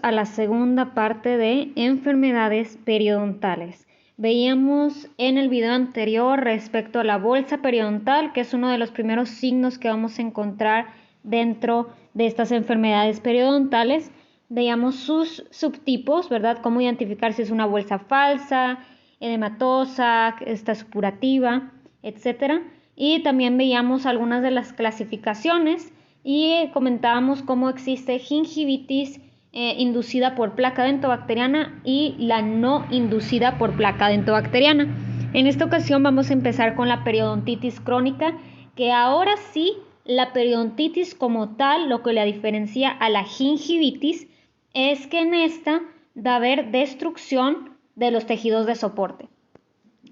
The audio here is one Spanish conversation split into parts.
A la segunda parte de enfermedades periodontales. Veíamos en el video anterior respecto a la bolsa periodontal, que es uno de los primeros signos que vamos a encontrar dentro de estas enfermedades periodontales. Veíamos sus subtipos, ¿verdad? Cómo identificar si es una bolsa falsa, edematosa, esta supurativa, etc. Y también veíamos algunas de las clasificaciones y comentábamos cómo existe gingivitis inducida por placa dentobacteriana y la no inducida por placa dentobacteriana. En esta ocasión vamos a empezar con la periodontitis crónica, que ahora sí, la periodontitis como tal, lo que la diferencia a la gingivitis es que en esta va a haber destrucción de los tejidos de soporte.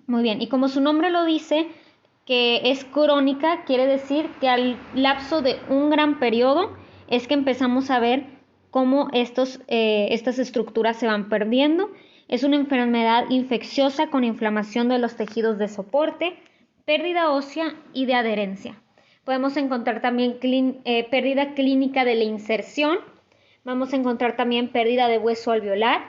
Muy bien, y como su nombre lo dice, que es crónica, quiere decir que al lapso de un gran periodo es que empezamos a ver cómo estas estructuras se van perdiendo. Es una enfermedad infecciosa con inflamación de los tejidos de soporte, pérdida ósea y de adherencia. Podemos encontrar también pérdida clínica de la inserción. Vamos a encontrar también pérdida de hueso alveolar,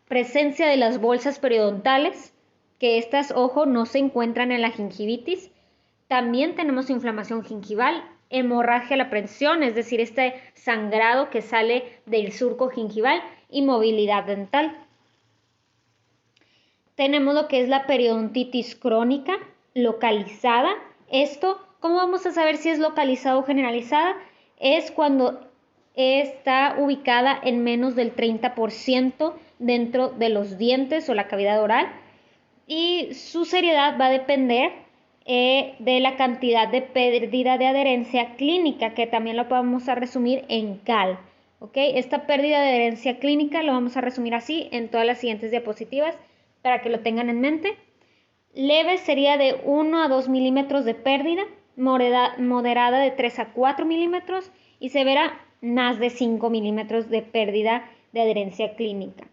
presencia de las bolsas periodontales, que estas, ojo, no se encuentran en la gingivitis. También tenemos inflamación gingival, hemorragia a la presión, es decir, este sangrado que sale del surco gingival, y movilidad dental. Tenemos lo que es la periodontitis crónica localizada. Esto, ¿cómo vamos a saber si es localizada o generalizada? Es cuando está ubicada en menos del 30% dentro de los dientes o la cavidad oral, y su seriedad va a depender de la cantidad de pérdida de adherencia clínica, que también lo vamos a resumir en CAL. ¿Okay? Esta pérdida de adherencia clínica lo vamos a resumir así en todas las siguientes diapositivas para que lo tengan en mente. Leve sería de 1 a 2 milímetros de pérdida, moderada de 3 a 4 milímetros y severa más de 5 milímetros de pérdida de adherencia clínica.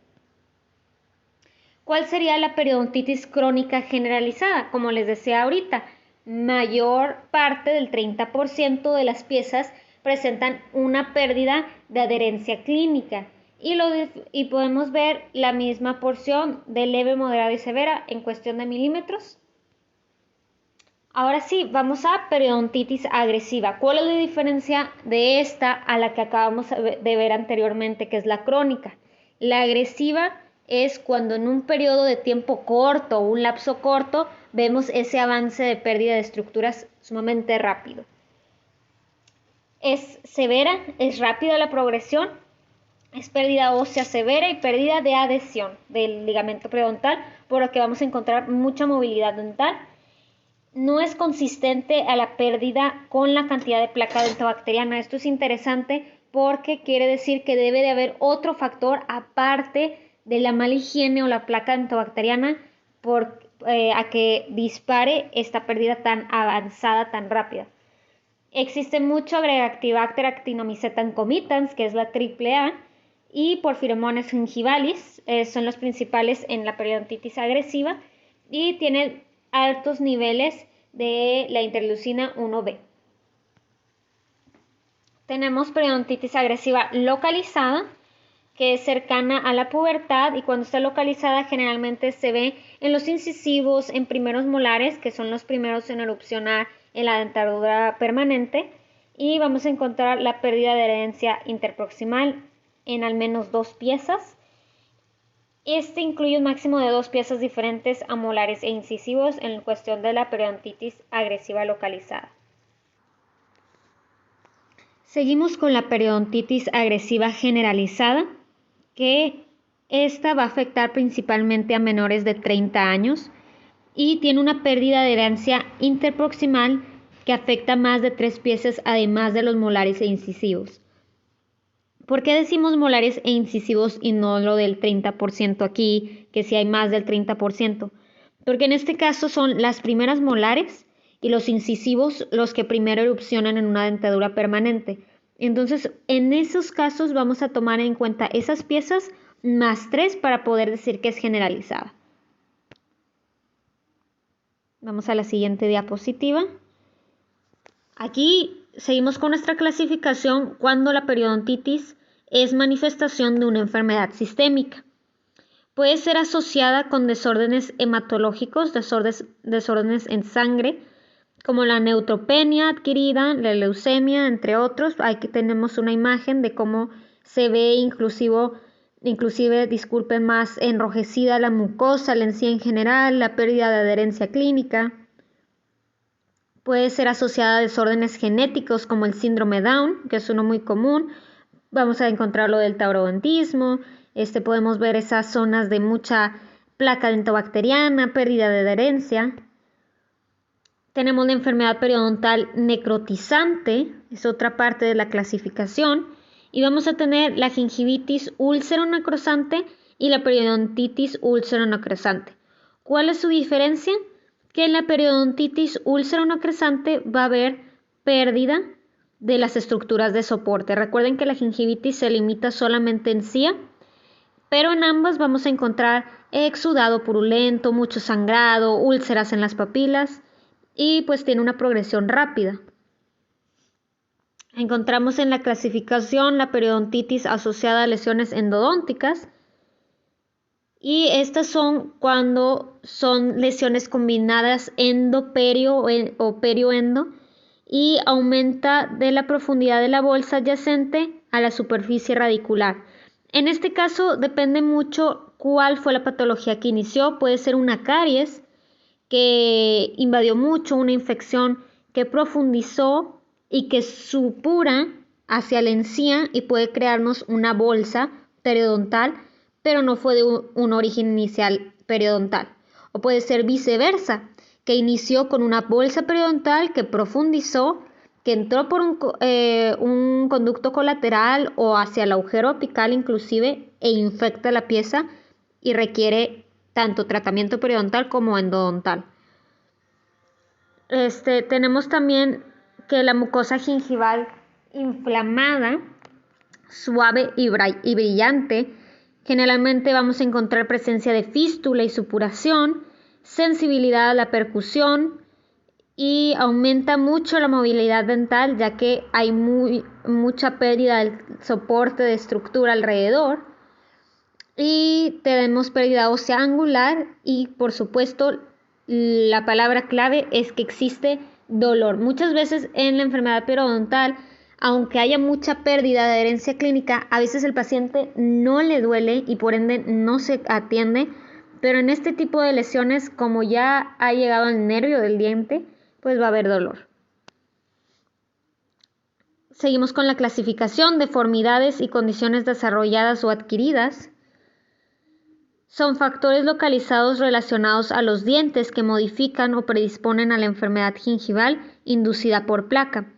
¿Cuál sería la periodontitis crónica generalizada? Como les decía ahorita, mayor parte del 30% de las piezas presentan una pérdida de adherencia clínica y podemos ver la misma porción de leve, moderada y severa en cuestión de milímetros. Ahora sí, vamos a periodontitis agresiva. ¿Cuál es la diferencia de esta a la que acabamos de ver anteriormente, que es la crónica? La agresiva es cuando en un periodo de tiempo corto o un lapso corto vemos ese avance de pérdida de estructuras sumamente rápido. Es severa, es rápida la progresión, es pérdida ósea severa y pérdida de adhesión del ligamento periodontal, por lo que vamos a encontrar mucha movilidad dental. No es consistente a la pérdida con la cantidad de placa dentobacteriana. Esto es interesante porque quiere decir que debe de haber otro factor aparte de la mala higiene o la placa dentobacteriana a que dispare esta pérdida tan avanzada, tan rápida. Existe mucho Gregativacter actinomycetan comitans, que es la AAA, y Porphyromonas gingivalis, son los principales en la periodontitis agresiva, y tiene altos niveles de la interleucina 1B. Tenemos periodontitis agresiva localizada, que es cercana a la pubertad, y cuando está localizada generalmente se ve en los incisivos, en primeros molares, que son los primeros en erupcionar en la dentadura permanente, y vamos a encontrar la pérdida de adherencia interproximal en al menos 2 piezas. Este incluye un máximo de 2 piezas diferentes a molares e incisivos en cuestión de la periodontitis agresiva localizada. Seguimos con la periodontitis agresiva generalizada, que esta va a afectar principalmente a menores de 30 años y tiene una pérdida de adherencia interproximal que afecta más de 3 piezas además de los molares e incisivos. ¿Por qué decimos molares e incisivos y no lo del 30% aquí, que si hay más del 30%? Porque en este caso son las primeras molares y los incisivos los que primero erupcionan en una dentadura permanente. Entonces, en esos casos vamos a tomar en cuenta esas piezas más 3 para poder decir que es generalizada. Vamos a la siguiente diapositiva. Aquí seguimos con nuestra clasificación cuando la periodontitis es manifestación de una enfermedad sistémica. Puede ser asociada con desórdenes hematológicos, desórdenes en sangre, como la neutropenia adquirida, la leucemia, entre otros. Aquí tenemos una imagen de cómo se ve inclusive, disculpen, más enrojecida la mucosa, la encía en general, la pérdida de adherencia clínica. Puede ser asociada a desórdenes genéticos como el síndrome Down, que es uno muy común. Vamos a encontrar lo del taurodontismo. Podemos ver esas zonas de mucha placa dentobacteriana, pérdida de adherencia. Tenemos la enfermedad periodontal necrotizante, es otra parte de la clasificación. Y vamos a tener la gingivitis úlcero-necrosante y la periodontitis úlcero-necrosante. ¿Cuál es su diferencia? Que en la periodontitis úlcero-necrosante va a haber pérdida de las estructuras de soporte. Recuerden que la gingivitis se limita solamente en encía, pero en ambas vamos a encontrar exudado purulento, mucho sangrado, úlceras en las papilas y pues tiene una progresión rápida. Encontramos en la clasificación la periodontitis asociada a lesiones endodónticas y estas son cuando son lesiones combinadas endo-perio o perio-endo y aumenta de la profundidad de la bolsa adyacente a la superficie radicular. En este caso depende mucho cuál fue la patología que inició. Puede ser una caries que invadió mucho, una infección que profundizó y que supura hacia la encía y puede crearnos una bolsa periodontal, pero no fue de un origen inicial periodontal. O puede ser viceversa, que inició con una bolsa periodontal que profundizó, que entró por un conducto colateral o hacia el agujero apical inclusive e infecta la pieza y requiere tanto tratamiento periodontal como endodontal. Tenemos también que la mucosa gingival inflamada, suave y brillante, generalmente vamos a encontrar presencia de fístula y supuración, sensibilidad a la percusión y aumenta mucho la movilidad dental ya que hay mucha pérdida del soporte de estructura alrededor y tenemos pérdida ósea angular y por supuesto la palabra clave es que existe dolor. Muchas veces en la enfermedad periodontal, aunque haya mucha pérdida de adherencia clínica, a veces el paciente no le duele y por ende no se atiende, pero en este tipo de lesiones, como ya ha llegado al nervio del diente, pues va a haber dolor. Seguimos con la clasificación: deformidades y condiciones desarrolladas o adquiridas. Son factores localizados relacionados a los dientes que modifican o predisponen a la enfermedad gingival inducida por placa.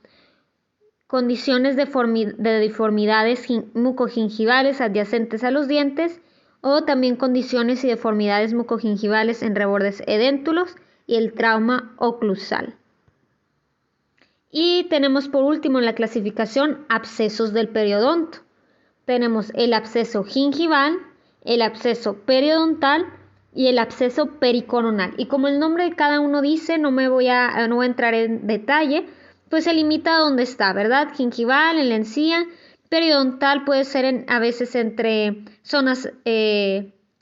Condiciones de deformidades mucogingivales adyacentes a los dientes o también condiciones y deformidades mucogingivales en rebordes edéntulos y el trauma oclusal. Y tenemos por último en la clasificación abscesos del periodonto. Tenemos el absceso gingival, el absceso periodontal y el absceso pericoronal. Y como el nombre de cada uno dice, no voy a entrar en detalle, pues se limita a donde está, ¿verdad? Gingival, en la encía, periodontal puede ser a veces entre zonas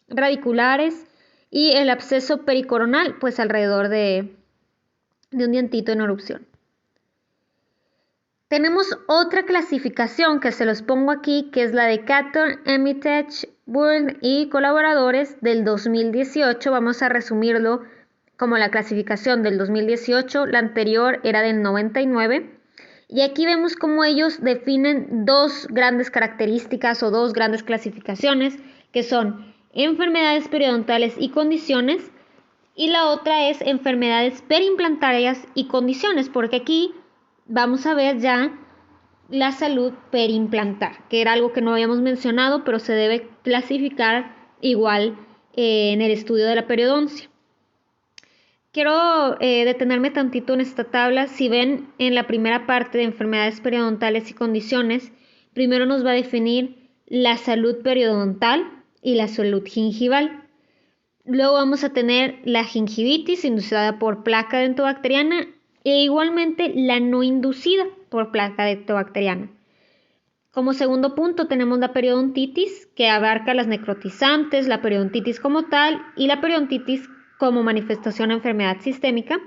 radiculares y el absceso pericoronal, pues alrededor de un dientito en erupción. Tenemos otra clasificación que se los pongo aquí, que es la de Caton, Armitage, Bourne y colaboradores del 2018. Vamos a resumirlo como la clasificación del 2018, la anterior era del 99. Y aquí vemos cómo ellos definen dos grandes características o dos grandes clasificaciones, que son enfermedades periodontales y condiciones, y la otra es enfermedades periimplantarias y condiciones, porque aquí vamos a ver ya la salud periimplantar, que era algo que no habíamos mencionado, pero se debe clasificar igual en el estudio de la periodoncia. Quiero detenerme tantito en esta tabla. Si ven en la primera parte de enfermedades periodontales y condiciones, primero nos va a definir la salud periodontal y la salud gingival. Luego vamos a tener la gingivitis inducida por placa dentobacteriana e igualmente la no inducida por placa dentobacteriana. Como segundo punto tenemos la periodontitis, que abarca las necrotizantes, la periodontitis como tal y la periodontitis como manifestación de enfermedad sistémica.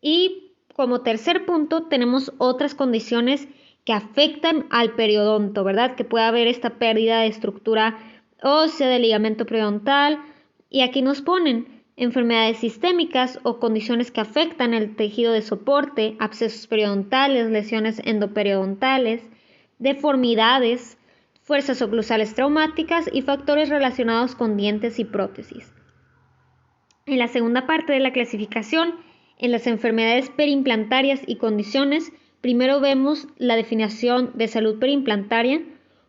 Y como tercer punto tenemos otras condiciones que afectan al periodonto, ¿verdad? Que puede haber esta pérdida de estructura ósea del ligamento periodontal. Y aquí nos ponen enfermedades sistémicas o condiciones que afectan el tejido de soporte, abscesos periodontales, lesiones endoperiodontal, deformidades, fuerzas oclusales traumáticas y factores relacionados con dientes y prótesis. En la segunda parte de la clasificación, en las enfermedades perimplantarias y condiciones, primero vemos la definición de salud perimplantaria,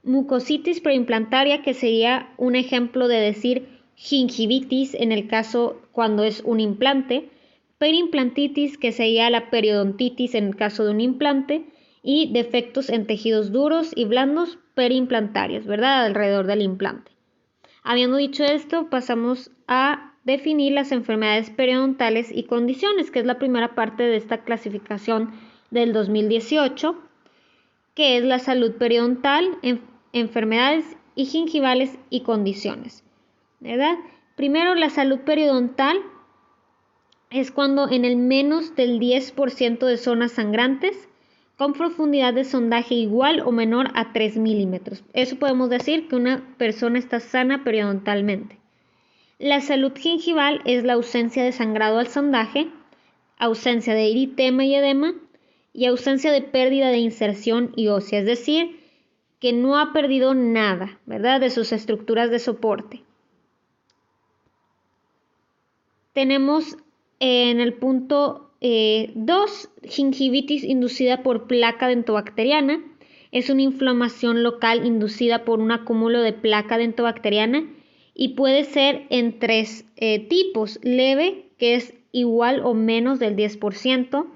mucositis perimplantaria, que sería un ejemplo de decir gingivitis en el caso cuando es un implante, perimplantitis, que sería la periodontitis en el caso de un implante, y defectos en tejidos duros y blandos perimplantarios, ¿verdad? Alrededor del implante. Habiendo dicho esto, pasamos a definir las enfermedades periodontales y condiciones, que es la primera parte de esta clasificación del 2018, que es la salud periodontal, enfermedades y gingivales y condiciones, ¿verdad? Primero, la salud periodontal es cuando en el menos del 10% de zonas sangrantes con profundidad de sondaje igual o menor a 3 milímetros. Eso podemos decir que una persona está sana periodontalmente. La salud gingival es la ausencia de sangrado al sondaje, ausencia de eritema y edema y ausencia de pérdida de inserción y ósea, es decir, que no ha perdido nada, ¿verdad?, de sus estructuras de soporte. Tenemos en el punto 2, gingivitis inducida por placa dentobacteriana. Es una inflamación local inducida por un acúmulo de placa dentobacteriana y puede ser en 3 tipos: leve, que es igual o menos del 10%,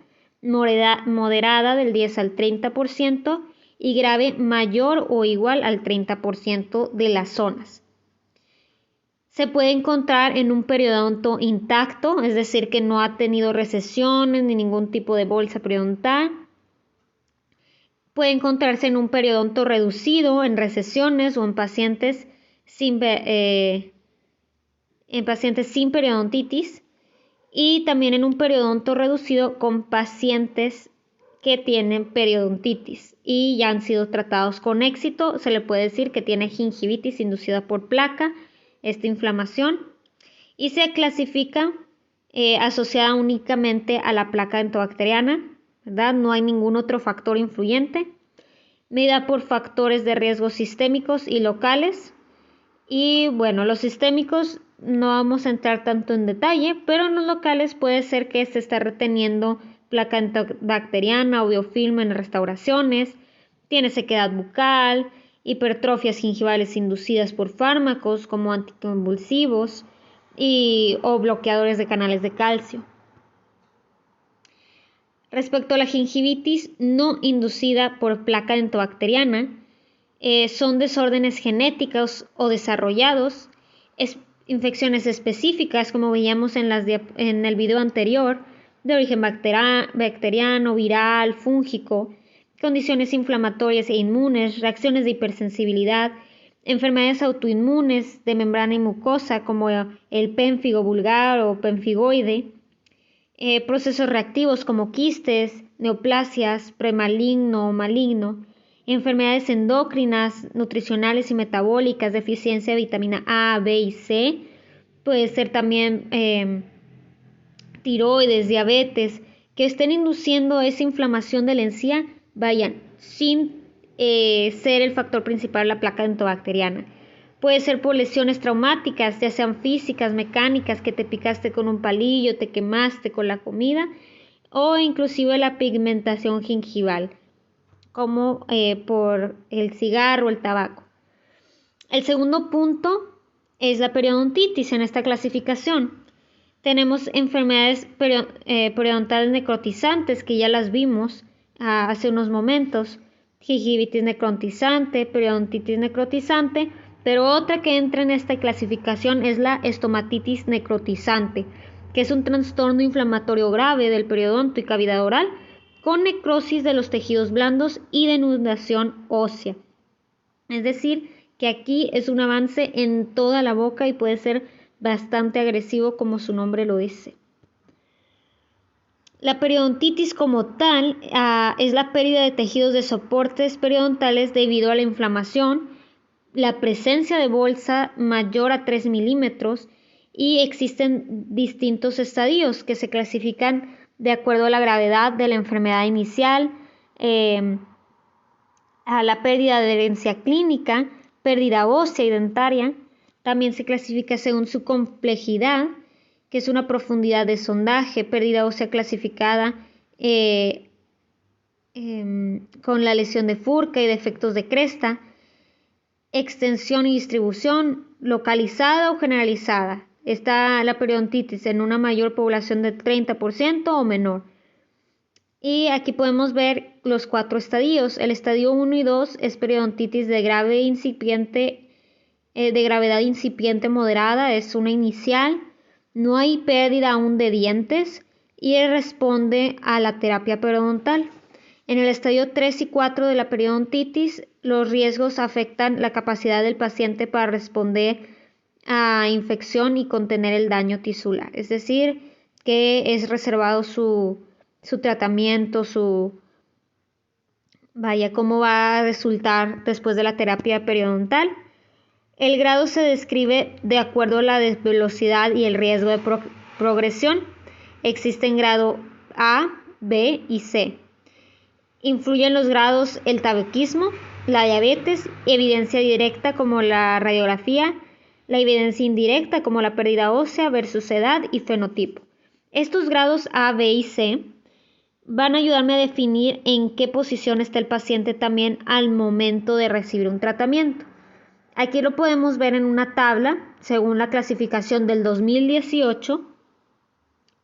moderada del 10 al 30% y grave mayor o igual al 30% de las zonas. Se puede encontrar en un periodonto intacto, es decir, que no ha tenido recesiones ni ningún tipo de bolsa periodontal. Puede encontrarse en un periodonto reducido, en recesiones o en pacientes sin periodontitis. Y también en un periodonto reducido con pacientes que tienen periodontitis y ya han sido tratados con éxito. Se le puede decir que tiene gingivitis inducida por placa, esta inflamación, y se clasifica asociada únicamente a la placa dentobacteriana, ¿verdad? No hay ningún otro factor influyente. Medida por factores de riesgo sistémicos y locales. Y bueno, los sistémicos no vamos a entrar tanto en detalle, pero en los locales puede ser que se esté reteniendo placa bacteriana o biofilm en restauraciones, tiene sequedad bucal, hipertrofias gingivales inducidas por fármacos como anticonvulsivos o bloqueadores de canales de calcio. Respecto a la gingivitis no inducida por placa dentobacteriana, son desórdenes genéticos o desarrollados, infecciones específicas, como veíamos en el video anterior, de origen bacteriano, viral, fúngico, condiciones inflamatorias e inmunes, reacciones de hipersensibilidad, enfermedades autoinmunes de membrana y mucosa como el pénfigo vulgar o pemfigoide, procesos reactivos como quistes, neoplasias, premaligno o maligno, enfermedades endocrinas, nutricionales y metabólicas, deficiencia de vitamina A, B y C, puede ser también tiroides, diabetes, que estén induciendo esa inflamación de la encía, vayan, sin ser el factor principal la placa dentobacteriana. Puede ser por lesiones traumáticas, ya sean físicas, mecánicas, que te picaste con un palillo, te quemaste con la comida, o inclusive la pigmentación gingival, como por el cigarro o el tabaco. El segundo punto es la periodontitis en esta clasificación. Tenemos enfermedades periodontales necrotizantes, que ya las vimos hace unos momentos: gingivitis necrotizante, periodontitis necrotizante, pero otra que entra en esta clasificación es la estomatitis necrotizante, que es un trastorno inflamatorio grave del periodonto y cavidad oral con necrosis de los tejidos blandos y denudación ósea. Es decir, que aquí es un avance en toda la boca y puede ser bastante agresivo, como su nombre lo dice. La periodontitis como tal es la pérdida de tejidos de soportes periodontales debido a la inflamación, la presencia de bolsa mayor a 3 milímetros, y existen distintos estadios que se clasifican de acuerdo a la gravedad de la enfermedad inicial, a la pérdida de adherencia clínica, pérdida ósea y dentaria. También se clasifica según su complejidad, que es una profundidad de sondaje, pérdida ósea clasificada con la lesión de Furca y defectos de cresta, extensión y distribución localizada o generalizada. Está la periodontitis en una mayor población de 30% o menor. Y aquí podemos ver los 4 estadios. El estadio 1 y 2 es periodontitis de gravedad incipiente moderada, es una inicial. No hay pérdida aún de dientes y responde a la terapia periodontal. En el estadio 3 y 4 de la periodontitis, los riesgos afectan la capacidad del paciente para responder a infección y contener el daño tisular. Es decir, que es reservado su tratamiento, cómo va a resultar después de la terapia periodontal. El grado se describe de acuerdo a la velocidad y el riesgo de progresión. Existen grado A, B y C. Influyen los grados el tabaquismo, la diabetes, evidencia directa como la radiografía, la evidencia indirecta como la pérdida ósea versus edad y fenotipo. Estos grados A, B y C van a ayudarme a definir en qué posición está el paciente también al momento de recibir un tratamiento. Aquí lo podemos ver en una tabla, según la clasificación del 2018,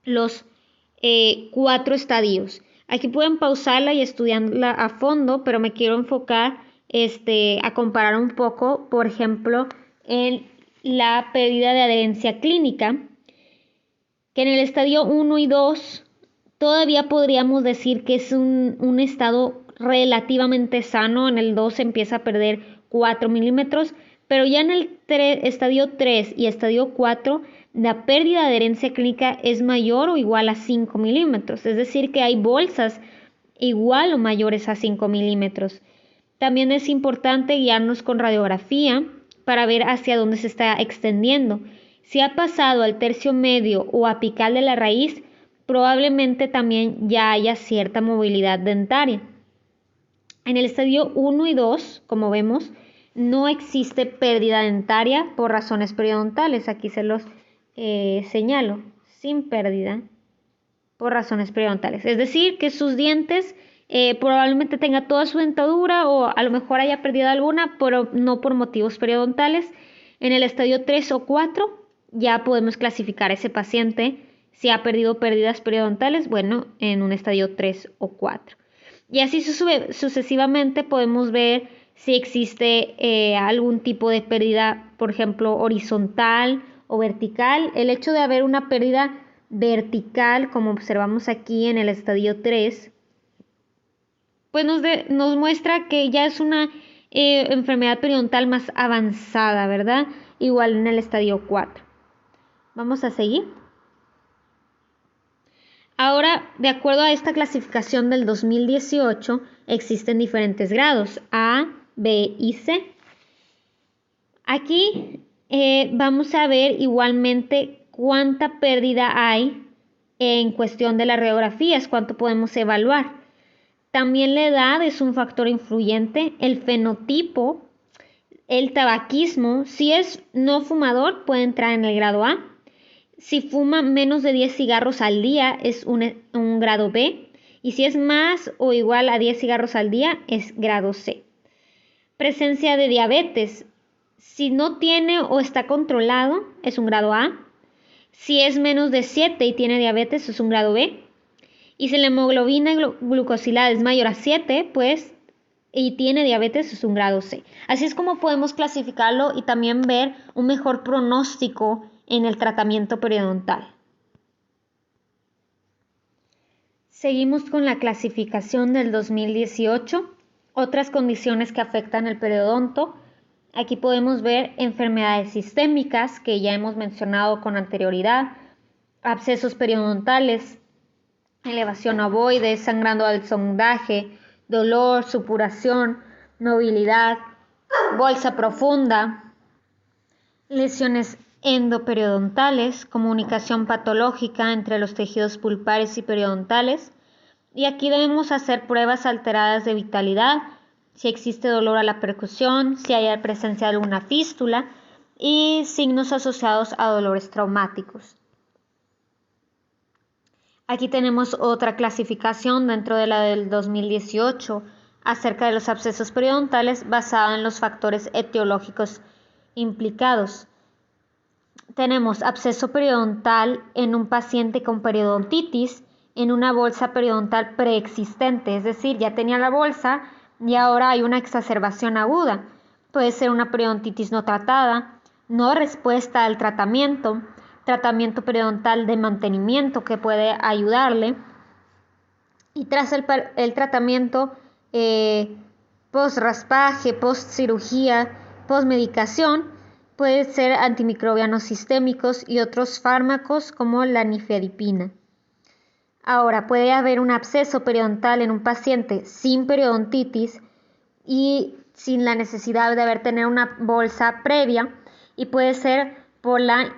los 4 estadios. Aquí pueden pausarla y estudiarla a fondo, pero me quiero enfocar a comparar un poco, por ejemplo, en la pérdida de adherencia clínica, que en el estadio 1 y 2 todavía podríamos decir que es un estado relativamente sano. En el 2 se empieza a perder 4 milímetros, pero ya en el estadio 3 y estadio 4 la pérdida de adherencia clínica es mayor o igual a 5 milímetros, es decir que hay bolsas igual o mayores a 5 milímetros. También es importante guiarnos con radiografía para ver hacia dónde se está extendiendo. Si ha pasado al tercio medio o apical de la raíz, probablemente también ya haya cierta movilidad dentaria. En el estadio 1 y 2, como vemos, no existe pérdida dentaria por razones periodontales. Aquí se los señalo, sin pérdida por razones periodontales. Es decir, que sus dientes probablemente tenga toda su dentadura o a lo mejor haya perdido alguna, pero no por motivos periodontales. En el estadio 3 o 4 ya podemos clasificar a ese paciente si ha perdido pérdidas periodontales, bueno, en un estadio 3 o 4. Y así sucesivamente podemos ver si existe algún tipo de pérdida, por ejemplo, horizontal o vertical. El hecho de haber una pérdida vertical, como observamos aquí en el estadio 3, pues nos muestra que ya es una enfermedad periodontal más avanzada, ¿verdad? Igual en el estadio 4. Vamos a seguir. Ahora, de acuerdo a esta clasificación del 2018, existen diferentes grados, A, B y C. Aquí vamos a ver igualmente cuánta pérdida hay en cuestión de las radiografías, cuánto podemos evaluar. También la edad es un factor influyente, el fenotipo, el tabaquismo. Si es no fumador, puede entrar en el grado A. Si fuma menos de 10 cigarros al día, es un grado B. Y si es más o igual a 10 cigarros al día, es grado C. Presencia de diabetes. Si no tiene o está controlado, es un grado A. Si es menos de 7 y tiene diabetes, es un grado B. Y si la hemoglobina glucosilada es mayor a 7, pues, y tiene diabetes, es un grado C. Así es como podemos clasificarlo y también ver un mejor pronóstico en el tratamiento periodontal. Seguimos con la clasificación del 2018, otras condiciones que afectan el periodonto. Aquí podemos ver enfermedades sistémicas que ya hemos mencionado con anterioridad, abscesos periodontales, elevación ovoide, sangrado al sondaje, dolor, supuración, movilidad, bolsa profunda, lesiones endoperiodontal, comunicación patológica entre los tejidos pulpares y periodontales. Y aquí debemos hacer pruebas alteradas de vitalidad, si existe dolor a la percusión, si hay presencia de alguna fístula y signos asociados a dolores traumáticos. Aquí tenemos otra clasificación dentro de la del 2018 acerca de los abscesos periodontales basada en los factores etiológicos implicados. Tenemos absceso periodontal en un paciente con periodontitis en una bolsa periodontal preexistente, es decir, ya tenía la bolsa y ahora hay una exacerbación aguda. Puede ser una periodontitis no tratada, no respuesta al tratamiento periodontal de mantenimiento que puede ayudarle. Y tras el tratamiento post-raspaje, post-cirugía, post-medicación, puede ser antimicrobianos sistémicos y otros fármacos como la nifedipina. Ahora, puede haber un absceso periodontal en un paciente sin periodontitis y sin la necesidad de tener una bolsa previa, y puede ser por la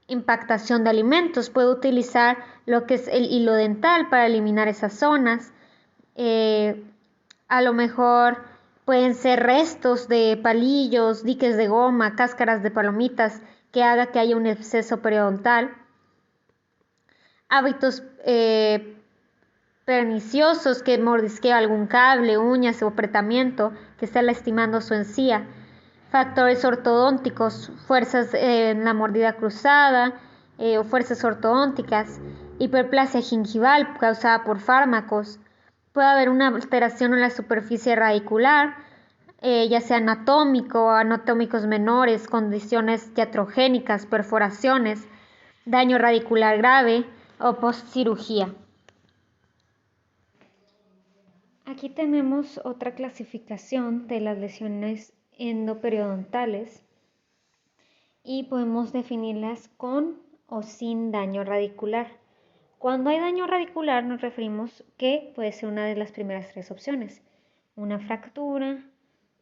impactación de alimentos. Puede utilizar lo que es el hilo dental para eliminar esas zonas. A lo mejor pueden ser restos de palillos, diques de goma, cáscaras de palomitas que haga que haya un absceso periodontal. Hábitos perniciosos, que mordisquea algún cable, uñas o apretamiento que está lastimando su encía. Factores ortodónticos, fuerzas en la mordida cruzada o fuerzas ortodónticas. Hiperplasia gingival causada por fármacos. Puede haber una alteración en la superficie radicular, ya sea anatómico o anatómicos menores, condiciones iatrogénicas, perforaciones, daño radicular grave o postcirugía. Aquí tenemos otra clasificación de las lesiones endoperidontales y podemos definirlas con o sin daño radicular. Cuando hay daño radicular nos referimos que puede ser una de las primeras tres opciones: una fractura,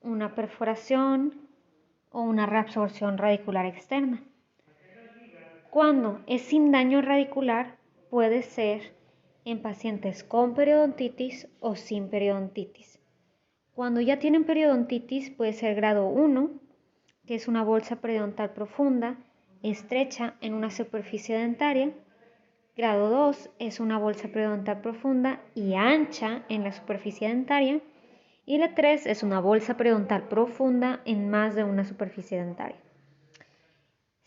una perforación o una reabsorción radicular externa. Cuando es sin daño radicular puede ser en pacientes con periodontitis o sin periodontitis. Cuando ya tienen periodontitis puede ser grado 1, que es una bolsa periodontal profunda, estrecha en una superficie dentaria. Grado 2 es una bolsa periodontal profunda y ancha en la superficie dentaria. Y la 3 es una bolsa periodontal profunda en más de una superficie dentaria.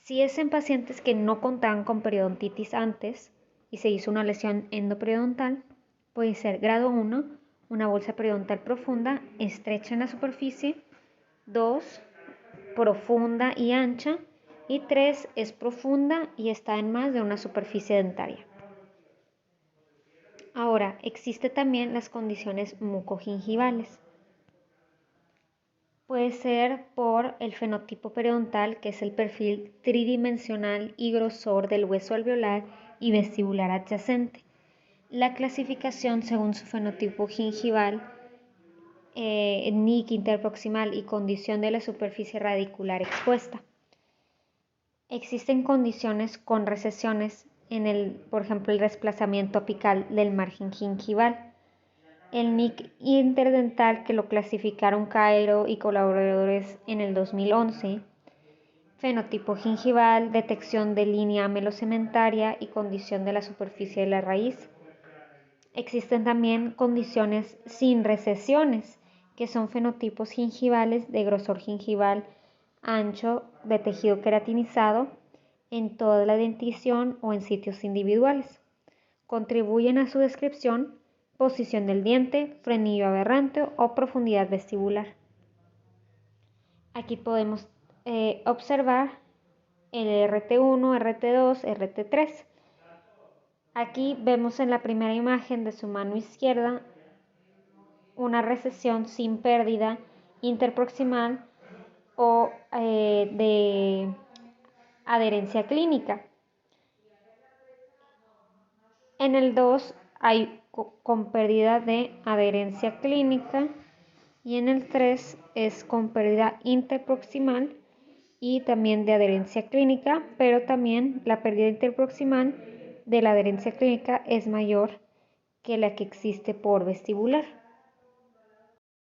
Si es en pacientes que no contaban con periodontitis antes y se hizo una lesión endoperiodontal, puede ser grado 1, una bolsa periodontal profunda, estrecha en la superficie; 2, profunda y ancha; y 3 es profunda y está en más de una superficie dentaria. Ahora, existen también las condiciones mucogingivales. Puede ser por el fenotipo periodontal, que es el perfil tridimensional y grosor del hueso alveolar y vestibular adyacente. La clasificación según su fenotipo gingival, NIC interproximal y condición de la superficie radicular expuesta. Existen condiciones con recesiones por ejemplo, el desplazamiento apical del margen gingival. El NIC interdental, que lo clasificaron Cairo y colaboradores en el 2011, fenotipo gingival, detección de línea amelocementaria y condición de la superficie de la raíz. Existen también condiciones sin recesiones, que son fenotipos gingivales de grosor gingival ancho de tejido queratinizado en toda la dentición o en sitios individuales. Contribuyen a su descripción posición del diente, frenillo aberrante o profundidad vestibular. Aquí podemos observar el RT1, RT2, RT3. Aquí vemos en la primera imagen de su mano izquierda una recesión sin pérdida interproximal o de adherencia clínica. En el 2 hay con pérdida de adherencia clínica y en el 3 es con pérdida interproximal y también de adherencia clínica, pero también la pérdida interproximal de la adherencia clínica es mayor que la que existe por vestibular.